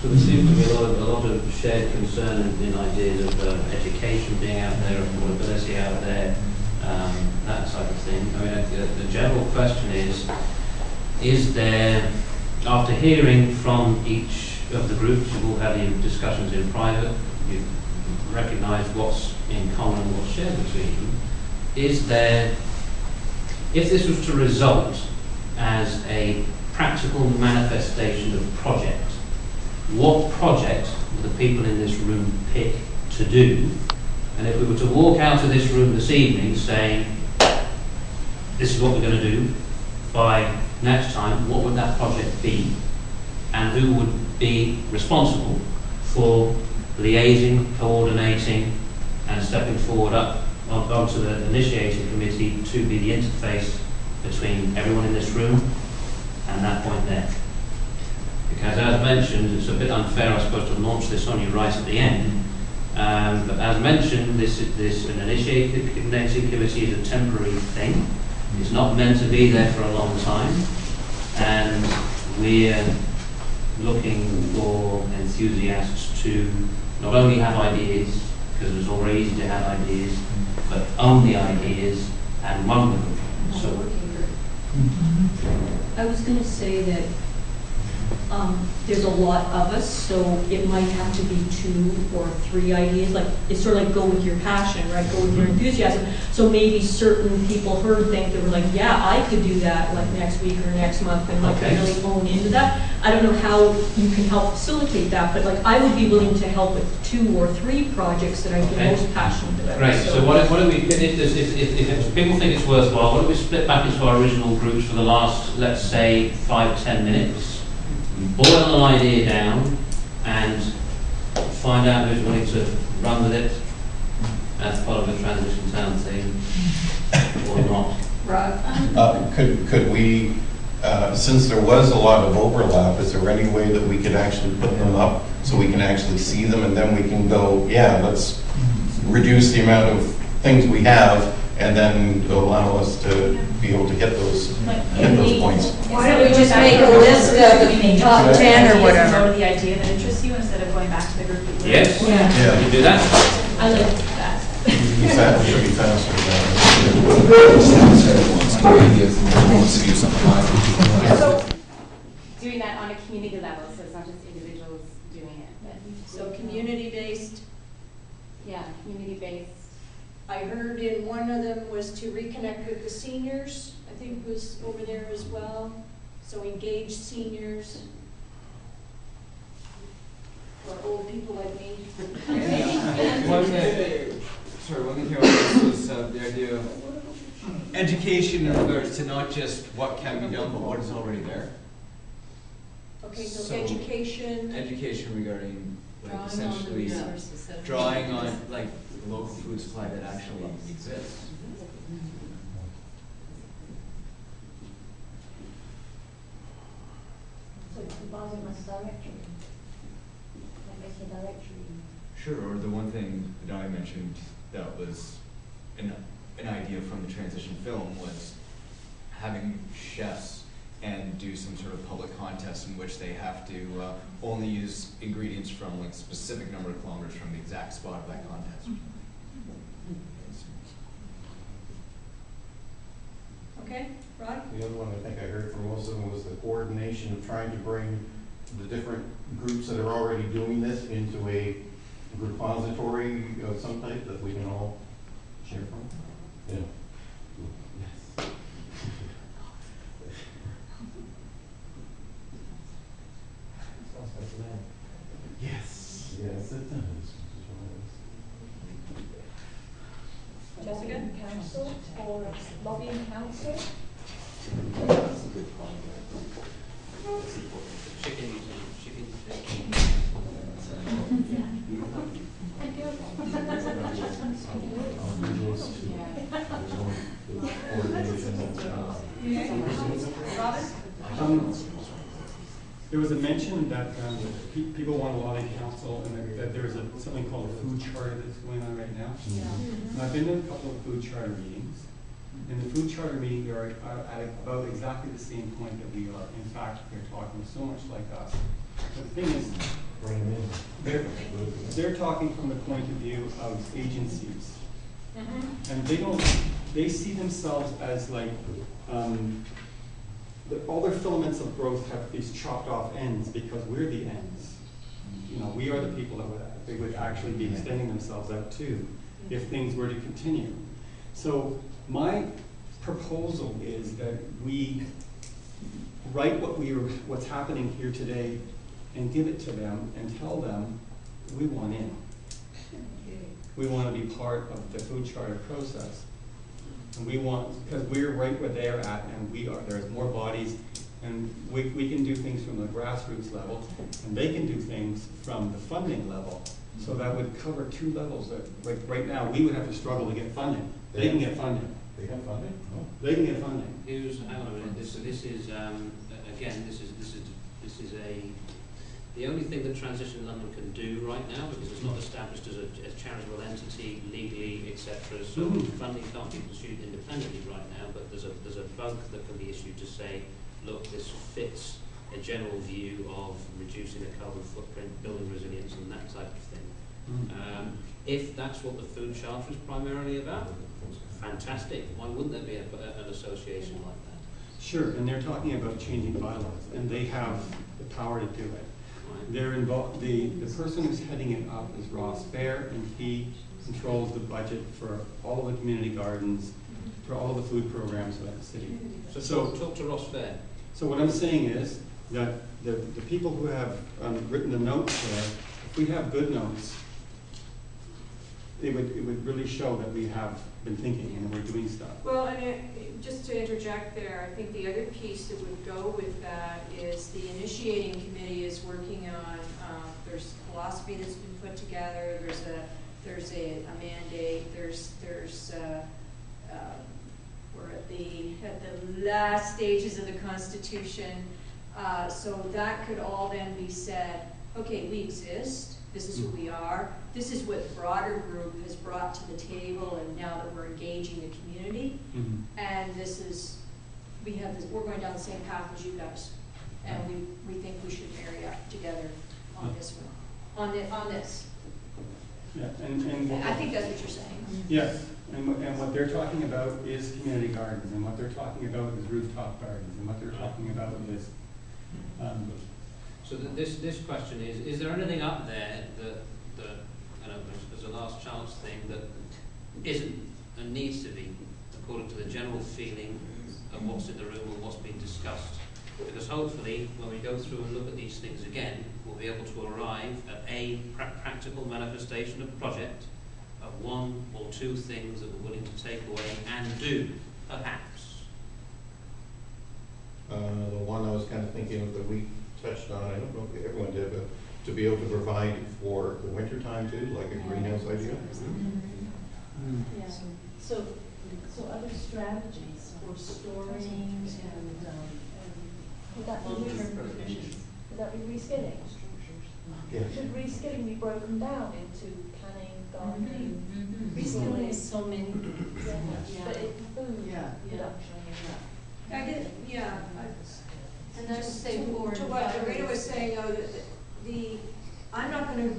So there seems to be a lot of shared concern in ideas of education being out there, affordability out there, that sort of thing. I mean, the general question is there, after hearing from each of the groups, you've all had the discussions in private, you've recognised what's in common and what's shared between them, is there, if this was to result as a practical manifestation of project, what project would the people in this room pick to do? And if we were to walk out of this room this evening saying, this is what we're going to do by next time, what would that project be? And who would be responsible for liaising, coordinating, and stepping forward up onto the initiating committee to be the interface between everyone in this room and that point there? Because as mentioned, it's a bit unfair, I suppose, to launch this on you right at the end. But as mentioned, an initiating committee is a temporary thing. It's not meant to be there for a long time. And we're looking for enthusiasts to not only have ideas, because it's already easy to have ideas, but own the ideas and run with them. So, I was going to say that there's a lot of us, so it might have to be 2 or 3 ideas. Like, it's sort of like go with your passion, right? Go with your enthusiasm. So maybe certain people heard things that were like, yeah, I could do that like next week or next month, and like really own into that. I don't know how you can help facilitate that, but like I would be willing to help with 2 or 3 projects that I feel most passionate about. Great. So what do we, if people think it's worthwhile, what do we split back into our original groups for the last, let's say, 5 or 10 minutes? Boil an idea down and find out who's willing to run with it as part of the transition town thing or not. Right. Could we, since there was a lot of overlap, is there any way that we could actually put them up so we can actually see them, and then we can go, yeah, let's reduce the amount of things we have, and then allow us to be able to hit those points. Why don't we just make a list of the top 10 or whatever? Go to the idea that interests you instead of going back to the group. Yes, yeah. You can do that. I like that. That should be faster. So doing that on a community level, so it's not just individuals doing it. But so community-based. Yeah, community-based. I heard in one of them was to reconnect with the seniors, I think was over there as well. So engage seniors. Or old people like me. One thing here on this was the idea of education in regards to not just what can be done, but what is already there. Okay, so education. Education regarding, like, essentially drawing on like local food supply that actually exists. So devising a directory, like making a directory. Sure, or the one thing that I mentioned that was an idea from the transition film was having chefs and do some sort of public contest in which they have to only use ingredients from like a specific number of kilometers from the exact spot of that contest. Okay, Rod? The other one I think I heard from most of them was the coordination of trying to bring the different groups that are already doing this into a repository of some type that we can all share from. Yeah. Yes. Yes. Yes, it does. Jessica? Council or lobbying council? That's a good point. Chicken. There was a mention that people want a lobbying council, and that there's something called a food charter that's going on right now. Yeah. And I've been to a couple of food charter meetings. In the food charter meeting, they are at about exactly the same point that we are. In fact, they're talking so much like us. But the thing is, they're talking from the point of view of agencies. And they see themselves as like, all their filaments of growth have these chopped off ends because we're the ends. You know, we are the people that they would actually be extending themselves out to if things were to continue. So my proposal is that we write what's happening here today and give it to them and tell them we want in. We want to be part of the food charter process. And we want, because we're right where they're at, and there's more bodies, and we can do things from the grassroots level, and they can do things from the funding level. So that would cover two levels. Like right now, we would have to struggle to get funding. They can get funding. They have funding? No. They can get funding. Hang on a minute. This is again. This is the only thing that Transition London can do right now, because it's not established as a charitable entity legally, etc. So funding can't be pursued independently right now. But there's a bug that can be issued to say, look, this fits a general view of reducing the carbon footprint, building resilience, and that type of thing. If that's what the food charter is primarily about, fantastic. Why wouldn't there be an association like that? Sure, and they're talking about changing bylaws, and they have the power to do it. Right. They're involved. The person who's heading it up is Ross Fair, and he controls the budget for all of the community gardens, for all of the food programs throughout the city. So talk to Ross Fair. So what I'm saying is that the people who have written the notes there, if we have good notes, it would really show that we have been thinking and we're doing stuff. Well, and just to interject there, I think the other piece that would go with that is the initiating committee is working on, there's philosophy that's been put together, there's a mandate, we're at the last stages of the Constitution, so that could all then be said, okay, we exist, this is who we are, this is what the broader group has brought to the table, and now that we're engaging the community, and we're going down the same path as you guys, and we think we should marry up together on this one, on this. Yeah, and I think that's what you're saying. yes, and what they're talking about is community gardens, and what they're talking about is rooftop gardens, and what they're talking about is. So this question is there anything up there that you know, as a last chance thing that isn't and needs to be according to the general feeling of what's in the room and what's being discussed? Because hopefully when we go through and look at these things again, we'll be able to arrive at a practical manifestation of project of one or two things that we're willing to take away and do, perhaps. The one I was kind of thinking of that we touched on, I don't know if everyone did, but to be able to provide for the winter time too, like a greenhouse idea. Yeah. So other strategies for storing and would that be long-term provisions. would that be reskilling? Yeah. Should reskilling be broken down into canning, gardening? Reskilling is so many. But it's food production. I get, yeah. And that's Just say to forward. what Lorena was saying, though, that I'm not gonna,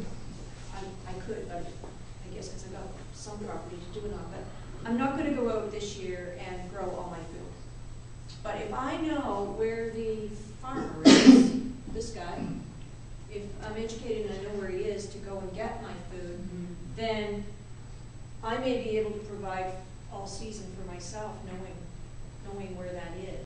I could, but I guess because I've got some property to do it on, but I'm not gonna go out this year and grow all my food. But if I know where the farmer is, this guy, if I'm educated and I know where he is to go and get my food, then I may be able to provide all season for myself, knowing where that is.